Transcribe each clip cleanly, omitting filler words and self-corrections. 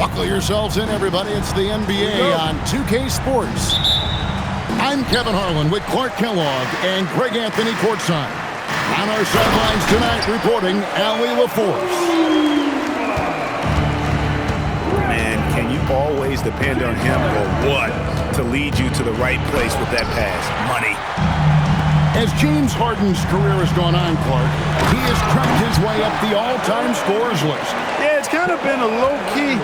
Buckle yourselves in, everybody. It's the NBA on 2K Sports. I'm Kevin Harlan with Clark Kellogg and Greg Anthony courtside. On our sidelines tonight, reporting Allie LaForce. Man, can you always depend on him or what to lead you to the right place with that pass? Money. As James Harden's career has gone on, Clark, he has cracked his way up the all-time scorers list. Yeah, it's kind of been a low-key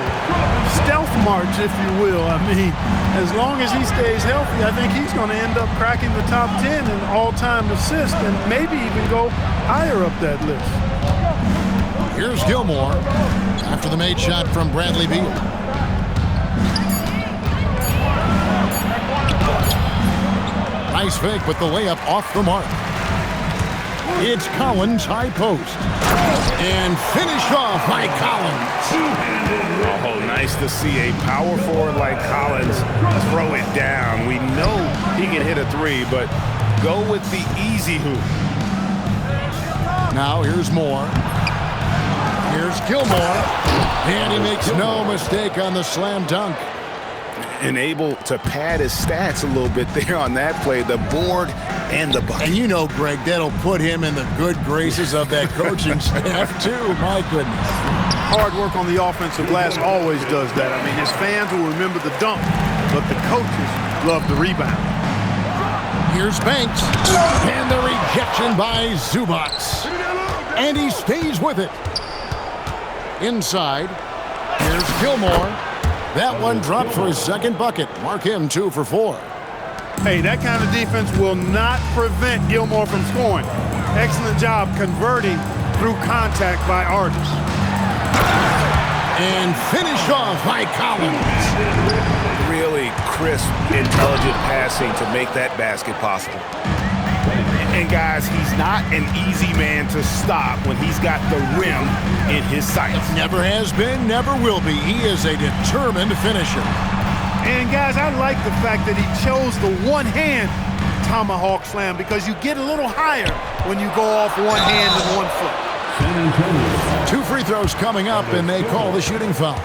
stealth march, if you will. I mean, as long as he stays healthy, I think he's going to end up cracking the top 10 in all-time assists and maybe even go higher up that list. Here's Gilmore after the made shot from Bradley Beal. Nice fake with the layup off the mark. It's Collins, high post. And finished off by Collins. Oh, nice to see a power forward like Collins throw it down. We know he can hit a three, but go with the easy hoop. Now here's Moore. Here's Gilmore. And he makes no mistake on the slam dunk. And able to pad his stats a little bit there on that play, the board and the bucket. And you know, Greg, that'll put him in the good graces of that coaching staff, too. My goodness. Hard work on the offensive glass always does that. I mean, his fans will remember the dunk, but the coaches love the rebound. Here's Banks. And the rejection by Zubac. And he stays with it. Inside. Here's Gilmore. That one dropped for his second bucket. Mark him 2 for 4. Hey, that kind of defense will not prevent Gilmore from scoring. Excellent job converting through contact by Artis. And finished off by Collins. Really crisp, intelligent passing to make that basket possible. And guys, he's not an easy man to stop when he's got the rim in his sights. Never has been, never will be. He is a determined finisher. And guys, I like the fact that he chose the one-hand tomahawk slam because you get a little higher when you go off one hand and 1 foot. 2 free throws coming up, and they call the shooting foul.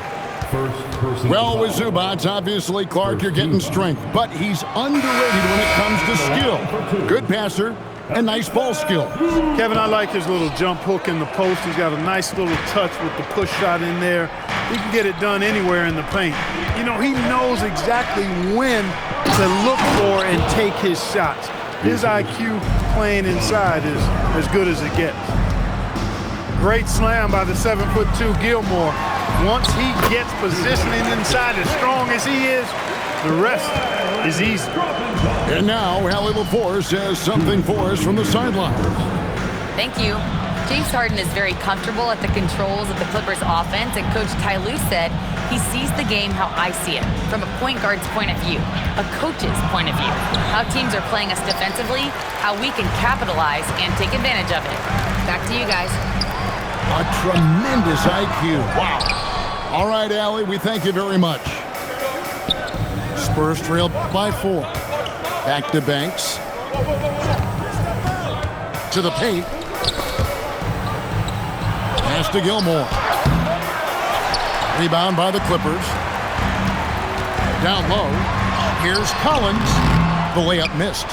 Well, with Zubac, obviously, Clark, you're getting strength, but he's underrated when it comes to skill. Good passer and nice ball skill. Kevin, I like his little jump hook in the post. He's got a nice little touch with the push shot in there. He can get it done anywhere in the paint. You know, he knows exactly when to look for and take his shots. His IQ playing inside is as good as it gets. Great slam by the 7'2" Gilmore. Once he gets positioning inside as strong as he is, the rest is easy. And now, Allie LaForce has something for us from the sideline. Thank you. James Harden is very comfortable at the controls of the Clippers offense, and Coach Ty Lue said he sees the game how I see it, from a point guard's point of view, a coach's point of view, how teams are playing us defensively, how we can capitalize and take advantage of it. Back to you guys. A tremendous IQ. Wow. All right, Allie, we thank you very much. Spurs trail by 4. Back to Banks. To the paint. Pass to Gilmore. Rebound by the Clippers. Down low. Here's Collins. The layup missed.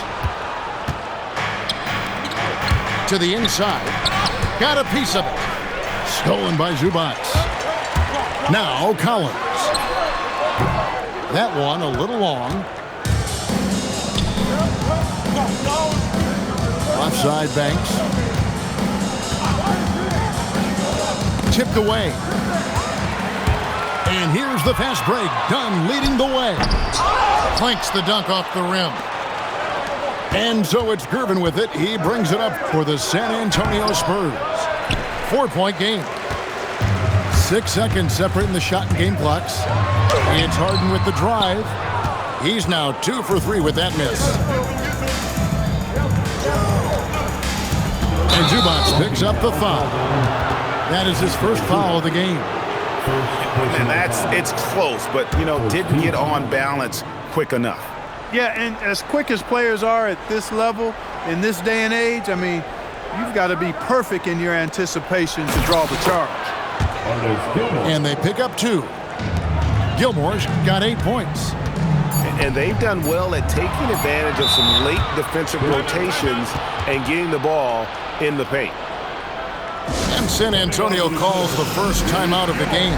To the inside. Got a piece of it. Stolen by Zubac. Now Collins. That one a little long. Offside Banks. Tipped away. And here's the fast break. Dunn leading the way. Clanks the dunk off the rim. And so it's Gervin with it. He brings it up for the San Antonio Spurs. 4-point game. 6 seconds separating the shot and game clocks. It's Harden with the drive. He's now 2 for 3 with that miss. And Zubac picks up the foul. That is his first foul of the game. And it's close, but, you know, didn't get on balance quick enough. Yeah, and as quick as players are at this level, in this day and age, I mean, you've got to be perfect in your anticipation to draw the charge. And they pick up 2. Gilmore's got 8 points. And they've done well at taking advantage of some late defensive rotations and getting the ball in the paint. And San Antonio calls the first timeout of the game.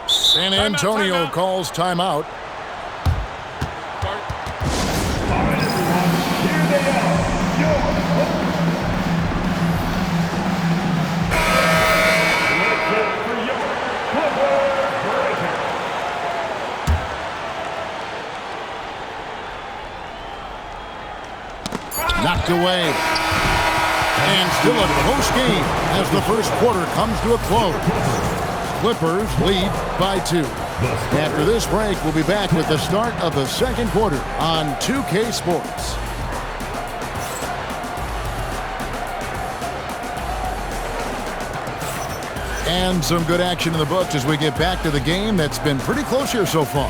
San Antonio calls timeout. Knocked away. And still a close game as the first quarter comes to a close. Clippers lead by 2. After this break, we'll be back with the start of the second quarter on 2K Sports. And some good action in the books as we get back to the game that's been pretty close here so far.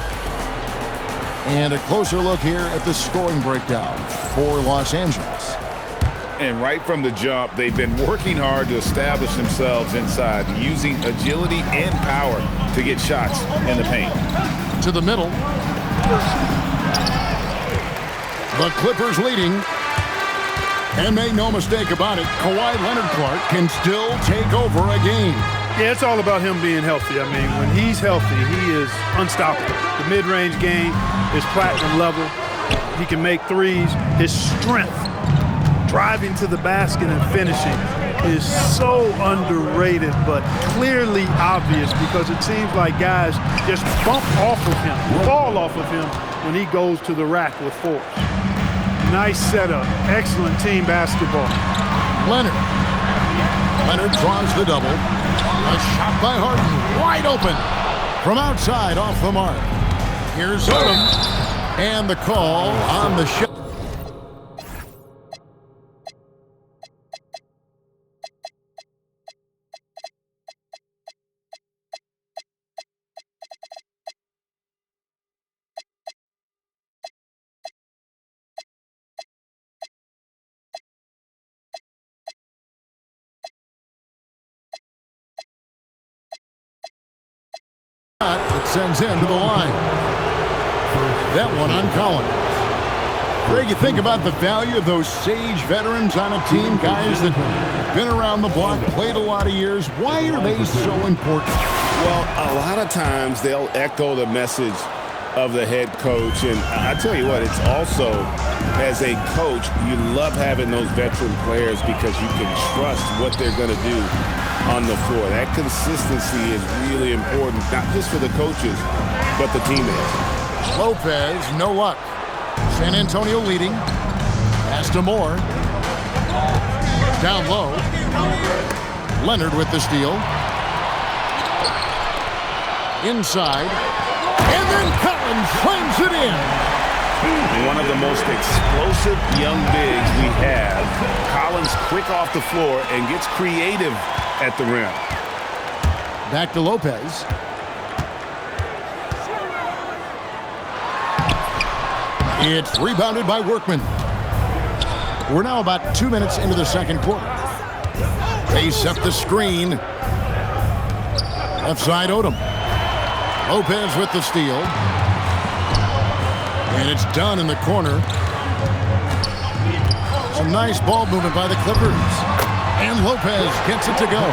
And a closer look here at the scoring breakdown for Los Angeles. And right from the jump, they've been working hard to establish themselves inside, using agility and power to get shots in the paint. To the middle. The Clippers leading. And make no mistake about it, Kawhi Leonard can still take over a game. Yeah, it's all about him being healthy. I mean, when he's healthy, he is unstoppable. The mid-range game is platinum level. He can make threes. His strength, driving to the basket and finishing, is so underrated, but clearly obvious because it seems like guys just bump off of him, fall off of him when he goes to the rack with force. Nice setup. Excellent team basketball. Leonard draws the double. A shot by Harden, wide open. From outside, off the mark. Here's Odom. And the call on the shot. It sends him to the line. That one on Collins. Greg, you think about the value of those sage veterans on a team, guys that have been around the block, played a lot of years. Why are they so important? Well, a lot of times they'll echo the message of the head coach. And I tell you what, it's also, as a coach, you love having those veteran players because you can trust what they're going to do on the floor. That consistency is really important, not just for the coaches, but the teammates. Lopez, no luck. San Antonio leading. Pass to Moore. Down low. Leonard with the steal. Inside. And then Collins slams it in. One of the most explosive young bigs we have. Collins quick off the floor and gets creative at the rim. Back to Lopez. It's rebounded by Workman. We're now about 2 minutes into the second quarter. They set the screen. Left side Odom. Lopez with the steal. And it's done in the corner. Some nice ball movement by the Clippers. And Lopez gets it to go.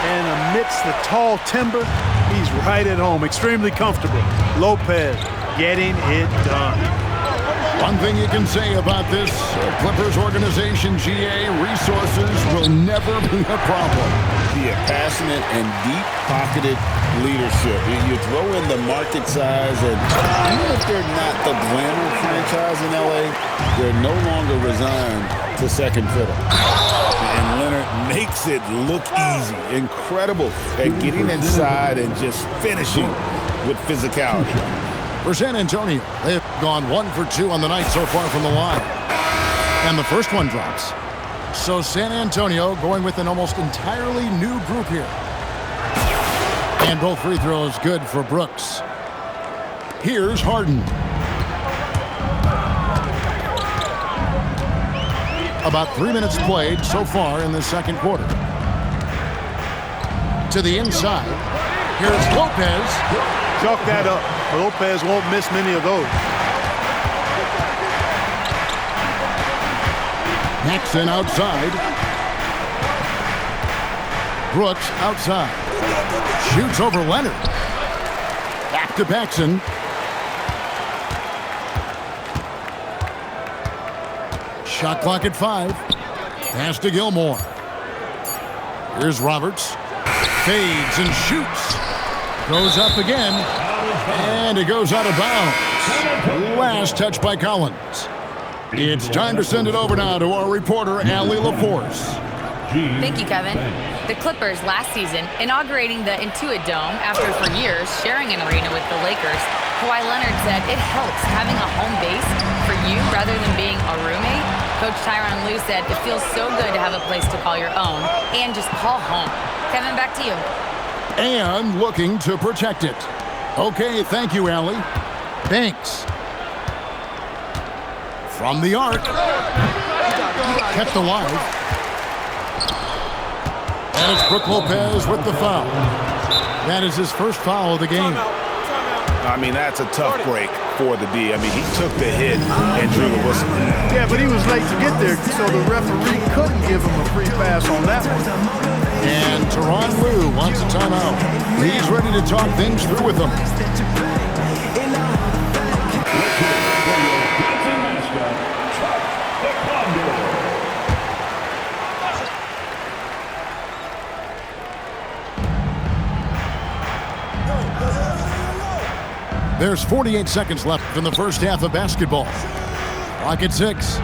And amidst the tall timber, he's right at home. Extremely comfortable. Lopez getting it done. One thing you can say about this Clippers organization, GA, resources will never be a problem. Be a passionate and deep-pocketed leadership. You throw in the market size, and even if they're not the glamour franchise in LA, they're no longer resigned to second fiddle. And Leonard makes it look easy. Incredible at getting inside and just finishing with physicality. For San Antonio, they've gone 1 for 2 on the night so far from the line. And the first one drops. So San Antonio going with an almost entirely new group here. And both free throws good for Brooks. Here's Harden. About 3 minutes played so far in the second quarter. To the inside. Here's Lopez. Chalk that up. Lopez won't miss many of those. Paxson outside. Brooks outside. Shoots over Leonard. Back to Paxson. Shot clock at 5. Pass to Gilmore. Here's Roberts. Fades and shoots. Goes up again. And it goes out of bounds. Last touch by Collins. It's time to send it over now to our reporter, Allie LaForce. Thank you, Kevin. The Clippers last season inaugurating the Intuit Dome after for years sharing an arena with the Lakers. Kawhi Leonard said it helps having a home base for you rather than being a roommate. Coach Tyronn Lue said it feels so good to have a place to call your own and just call home. Kevin, back to you. And looking to protect it. Okay, thank you, Allie. Banks. From the arc. Kept alive. And it's Brook Lopez with the foul. That is his first foul of the game. I mean, that's a tough break for the D. I mean, he took the hit and drew the whistle. Yeah, but he was late to get there, so the referee couldn't give him a free pass on that one. And Tyronn Lue wants a timeout. He's ready to talk things through with them. There's 48 seconds left in the first half of basketball. Clock at 6.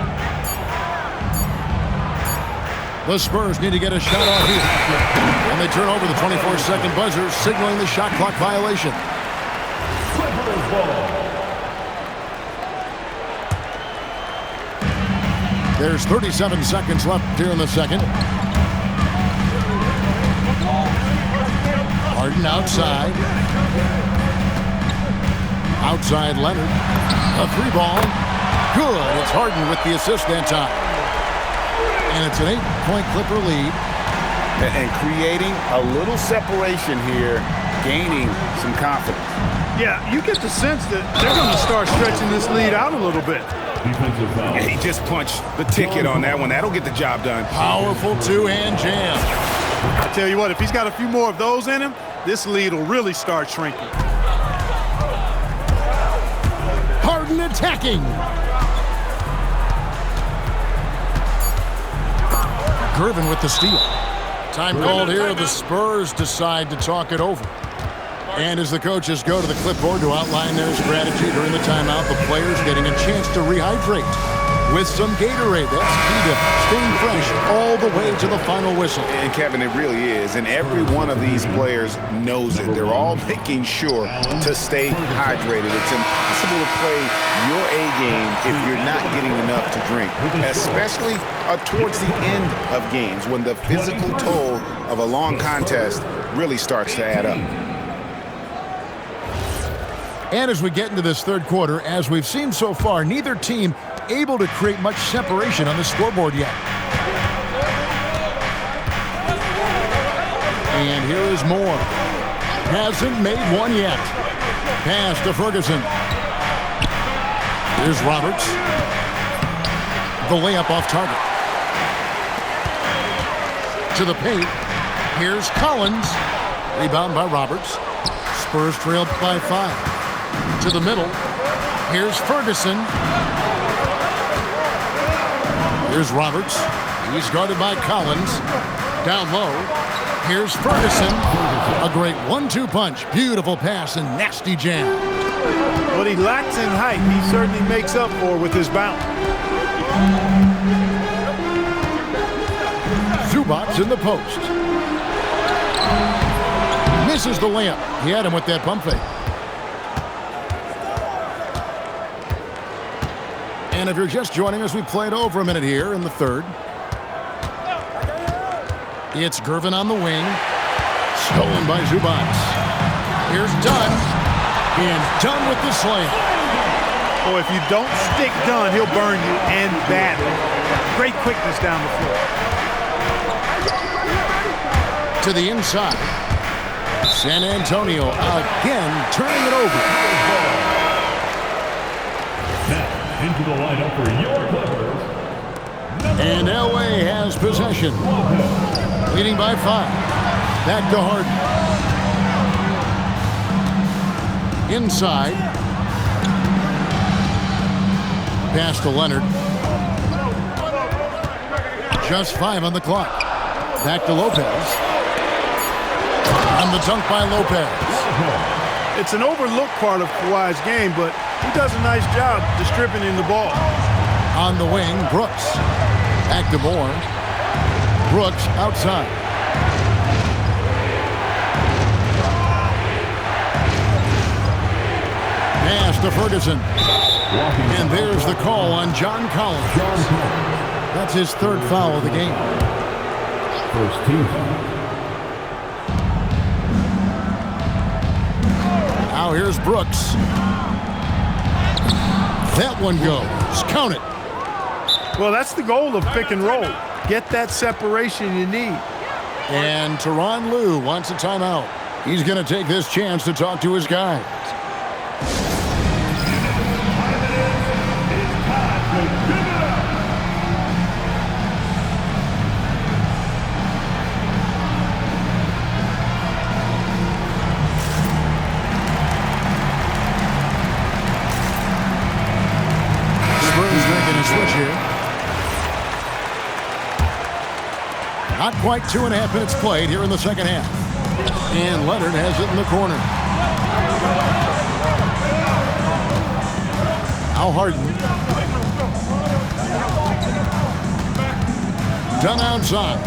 The Spurs need to get a shot off here. And they turn over the 24-second buzzer, signaling the shot clock violation. There's 37 seconds left here in the second. Harden outside. Outside Leonard. A 3-ball. Good. It's Harden with the assist that time. And it's an 8-point Clipper lead. And creating a little separation here, gaining some confidence. Yeah, you get the sense that they're going to start stretching this lead out a little bit. And he just punched the ticket on that one. That'll get the job done. Powerful two-hand jam. I tell you what, if he's got a few more of those in him, this lead will really start shrinking. Harden attacking. Gervin with the steal. Time called here. The Spurs decide to talk it over. And as the coaches go to the clipboard to outline their strategy during the timeout, the players getting a chance to rehydrate with some Gatorade. That's key to staying fresh all the way to the final whistle. And Kevin, it really is. And every one of these players knows it. They're all making sure to stay hydrated. It's impossible to play your A game if you're not getting enough to drink, especially towards the end of games when the physical toll of a long contest really starts to add up. And as we get into this third quarter, as we've seen so far, neither team able to create much separation on the scoreboard yet. And here is Moore. Hasn't made one yet. Pass to Ferguson. Here's Roberts. The layup off target. To the paint. Here's Collins. Rebound by Roberts. Spurs trailed by 5. To the middle. Here's Ferguson. Here's Roberts. He's guarded by Collins. Down low. Here's Ferguson. A great 1-2 punch. Beautiful pass and nasty jam. What he lacks in height, he certainly makes up for with his bounce. Zubac's in the post. Misses the layup. He had him with that pump fake. And if you're just joining us, we played over a minute here in the third. It's Gervin on the wing. Stolen by Zubac. Here's Dunn. And Dunn with the slam. Oh, if you don't stick Dunn, he'll burn you and badly. Great quickness down the floor. To the inside. San Antonio again turning it over. Now into the lineup for your Clippers. And LA has possession. Leading by 5. Back to Harden. Inside. Pass to Leonard. Just 5 on the clock. Back to Lopez. On the dunk by Lopez. It's an overlooked part of Kawhi's game, but he does a nice job distributing the ball. On the wing, Brooks. Back to Moore. Brooks outside. Pass to Ferguson. And there's the call on John Collins. That's his 3rd foul of the game. First team foul. Now here's Brooks. That one goes. Count it. Well, that's the goal of pick and roll. Get that separation you need. And Tyronn Lue wants a timeout. He's going to take this chance to talk to his guys. Switch here. Not quite 2.5 minutes played here in the second half. And Leonard has it in the corner. Now Harden. Done outside.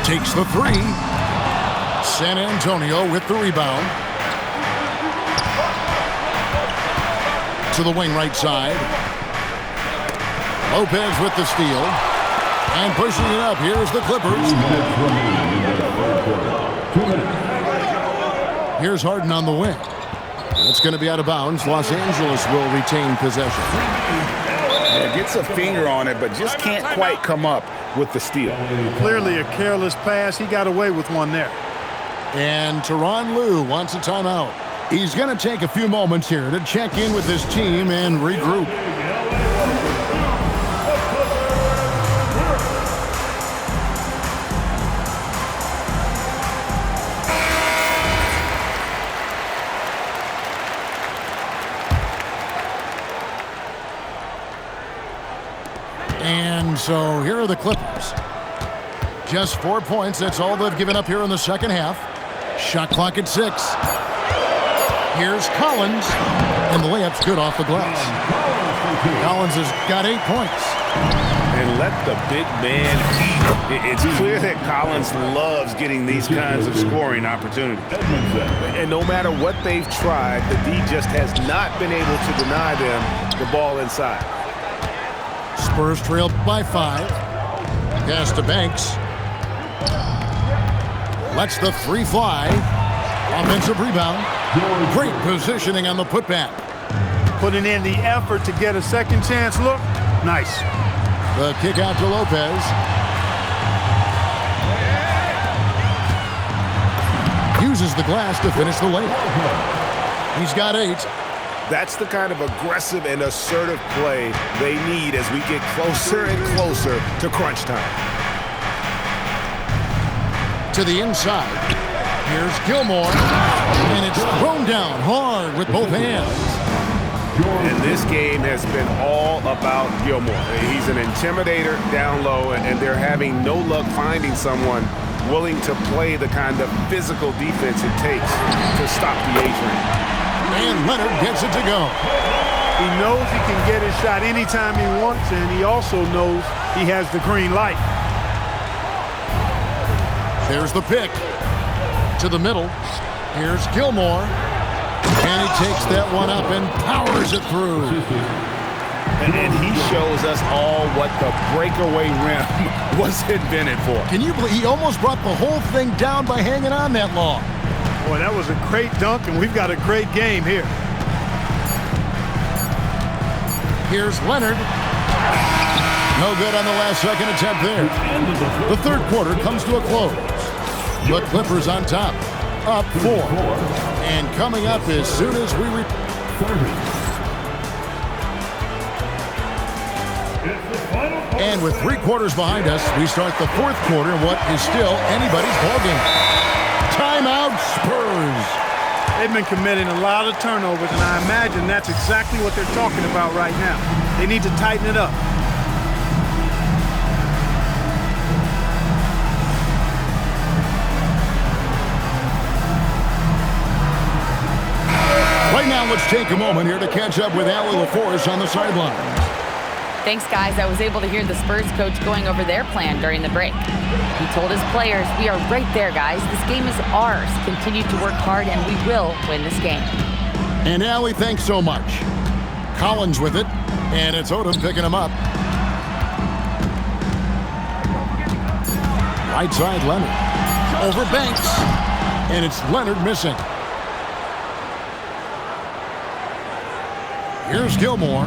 Takes the 3. San Antonio with the rebound. To the wing right side. Lopez with the steal. And pushing it up. Here's the Clippers. Here's Harden on the wing. It's going to be out of bounds. Los Angeles will retain possession. Yeah, gets a finger on it, but just can't quite come up with the steal. Clearly a careless pass. He got away with one there. And Tyronn Lue wants a timeout. He's going to take a few moments here to check in with his team and regroup. And so here are the Clippers. Just 4 points. That's all they've given up here in the second half. Shot clock at 6. Here's Collins. And the layup's good off the glass. Collins has got 8 points. And let the big man eat. It's clear that Collins loves getting these kinds of scoring opportunities. And no matter what they've tried, the D just has not been able to deny them the ball inside. Spurs trailed by 5. Pass to Banks. Lets the 3 fly. Offensive rebound. Great positioning on the putback. Putting in the effort to get a second chance look. Nice. The kick out to Lopez. Uses the glass to finish the layup. He's got 8. That's the kind of aggressive and assertive play they need as we get closer and closer to crunch time. To the inside. Here's Gilmore. And it's thrown down hard with both hands. And this game has been all about Gilmore. He's an intimidator down low, and they're having no luck finding someone willing to play the kind of physical defense it takes to stop the A-train. And Leonard gets it to go. He knows he can get his shot anytime he wants, and he also knows he has the green light. There's the pick. To the middle. Here's Gilmore. And he takes that one up and powers it through. And he shows us all what the breakaway rim was invented for. Can you believe he almost brought the whole thing down by hanging on that long? Boy, that was a great dunk, and we've got a great game here. Here's Leonard. No good on the last second attempt there. The third quarter comes to a close. The Clippers on top, up 4. And coming up as soon as we And with 3 quarters behind us, we start the fourth quarter in what is still anybody's ballgame. Timeout Spurs. They've been committing a lot of turnovers, and I imagine that's exactly what they're talking about right now. They need to tighten it up. Right now, let's take a moment here to catch up with Allie LaForce on the sideline. Thanks, guys. I was able to hear the Spurs coach going over their plan during the break. He told his players, we are right there, guys. This game is ours. Continue to work hard, and we will win this game. And Allie, thanks so much. Collins with it, and it's Odom picking him up. Right side, Leonard. Over Banks, and it's Leonard missing. Here's Gilmore.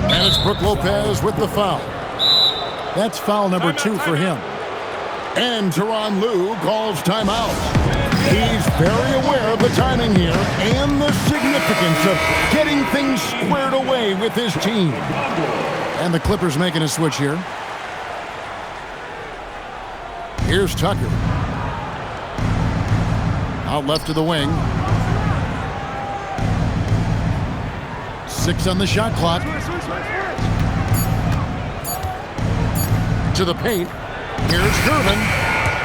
And it's Brook Lopez with the foul. That's foul number 2 for him. And Tyronn Lue calls timeout. He's very aware of the timing here and the significance of getting things squared away with his team. And the Clippers making a switch here. Here's Tucker. Out left to the wing. 6 on the shot clock. To the paint. Here's Gervin.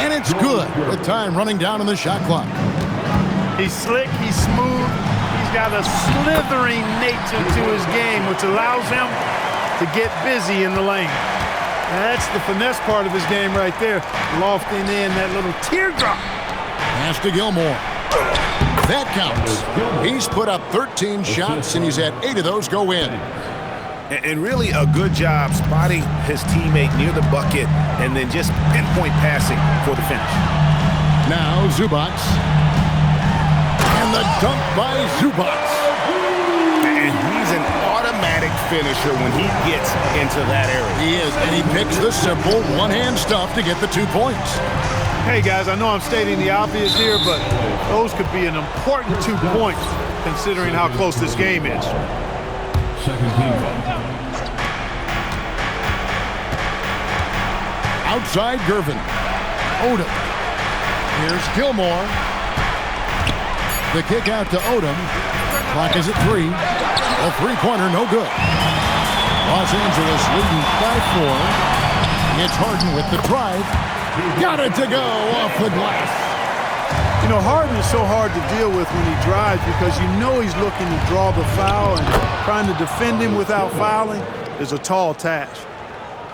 And it's good. With time running down on the shot clock. He's slick, he's smooth. He's got a slithering nature to his game, which allows him to get busy in the lane. That's the finesse part of his game right there. Lofting in that little teardrop. Pass to Gilmore. That counts. He's put up 13 shots, and he's had 8 of those go in. And really a good job spotting his teammate near the bucket and then just pinpoint passing for the finish. Now Zubac. And the dunk by Zubac. And he's an automatic finisher when he gets into that area. He is, and he picks the simple one-hand stuff to get the 2 points. Hey, guys, I know I'm stating the obvious here, but those could be an important 2 points considering how close this game is. Second team. Outside Gervin. Odom. Here's Gilmore. The kick out to Odom. Clock is at 3. A 3-pointer, no good. Los Angeles leading by 4. It's Harden with the drive. Got it to go off the glass. You know, Harden is so hard to deal with when he drives because you know he's looking to draw the foul, and trying to defend him without fouling is a tall task.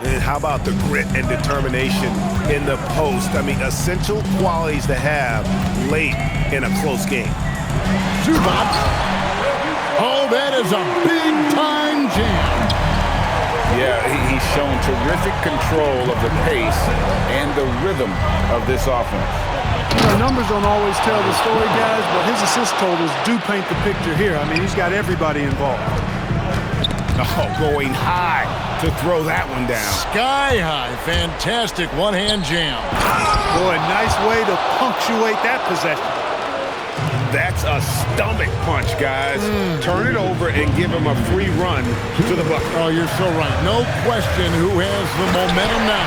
And how about the grit and determination in the post? I mean, essential qualities to have late in a close game. Zubac. Oh, that is a big-time jam. Yeah, he's shown terrific control of the pace and the rhythm of this offense. You know, numbers don't always tell the story, guys, but his assist totals do paint the picture here. I mean, he's got everybody involved. Oh, going high to throw that one down. Sky high. Fantastic one-hand jam. Boy, nice way to punctuate that possession. That's a stomach punch, guys. Turn it over and give him a free run to the bucket. Oh, you're so right. No question who has the momentum now.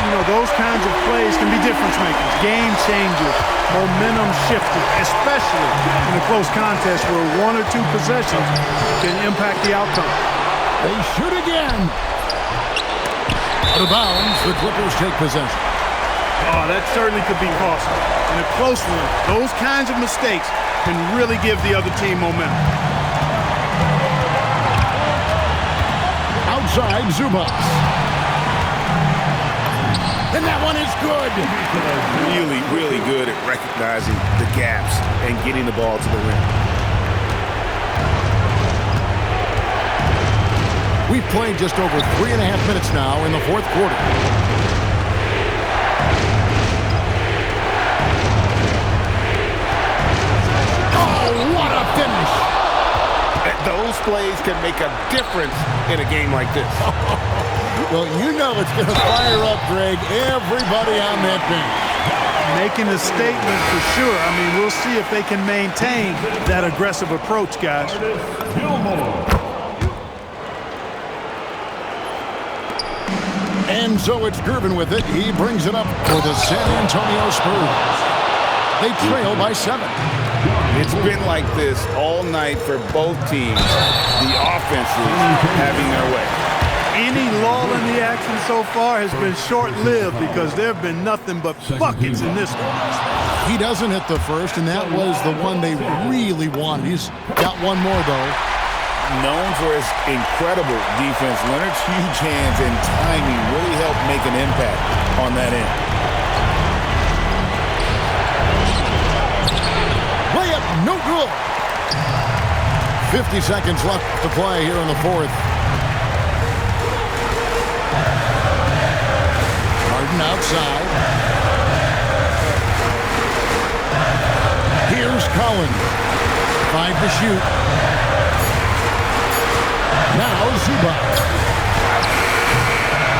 You know, those kinds of plays can be difference makers, game changers, momentum shifters, especially in a close contest where 1 or 2 possessions can impact the outcome. They shoot again. Out of bounds, the Clippers take possession. Oh, that certainly could be costly. In a close one, those kinds of mistakes can really give the other team momentum. Outside, Zubac. and that one is good. Really, really good at recognizing the gaps and getting the ball to the rim. We've played just over 3.5 minutes now in the fourth quarter. Oh, what a finish! Those plays can make a difference in a game like this. Well, you know it's going to fire up, Greg, everybody on that bench. Making a statement for sure. I mean, we'll see if they can maintain that aggressive approach, guys. And so it's Gervin with it. He brings it up for the San Antonio Spurs. They trail by 7. It's been like this all night for both teams. The offenses having their way. Any lull in the action so far has been short-lived because there have been nothing but buckets in this one. He doesn't hit the first, and that was the one they really wanted. He's got one more, though. Known for his incredible defense, Leonard's huge hands and timing really helped make an impact on that end. Layup, no good. 50 seconds left to play here in the fourth. Harden outside. Here's Collins. 5 to shoot. Now Zubac.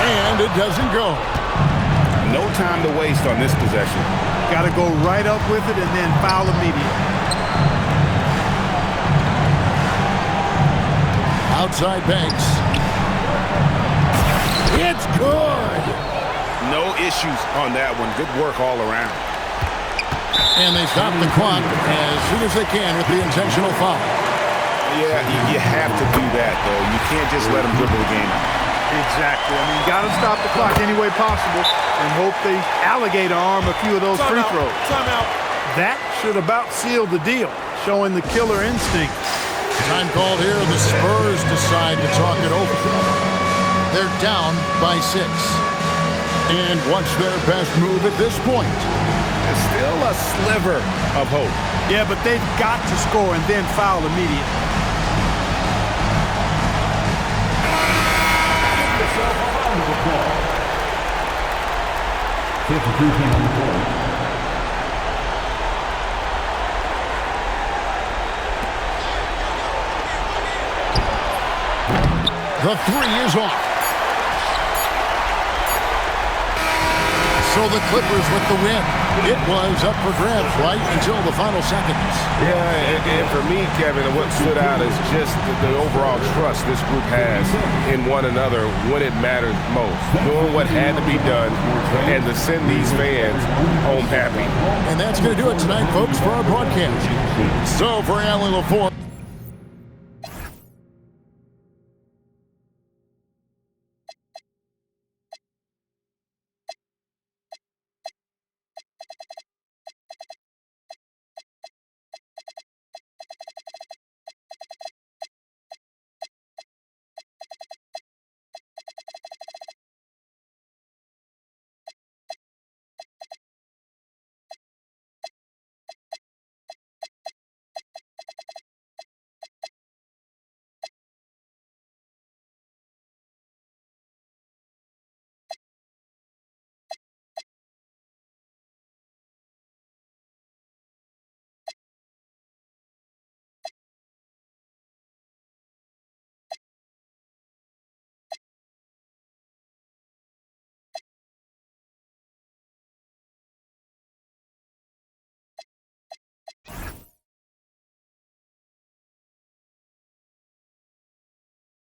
And it doesn't go. No time to waste on this possession. Got to go right up with it and then foul immediately. Outside Banks. It's good. No issues on that one. Good work all around. And they stop the clock as soon as they can with the intentional foul. Yeah, you have to do that, though. You can't just let them dribble the game out. Exactly. I mean, got to stop the clock any way possible and hope they alligator arm a few of those free throws. Timeout. That should about seal the deal, showing the killer instinct. Time called here. The Spurs decide to talk it over. They're down by 6. And what's their best move at this point? There's still a sliver of hope. Yeah, but they've got to score and then foul immediately. The 3 is off. So the Clippers with the win. It was up for grabs right until the final seconds. Yeah, and for me, Kevin, what stood out is just the overall trust this group has in one another when it matters most. Doing what had to be done and to send these fans home happy. And that's going to do it tonight, folks, for our broadcast. So for Allie LaForge.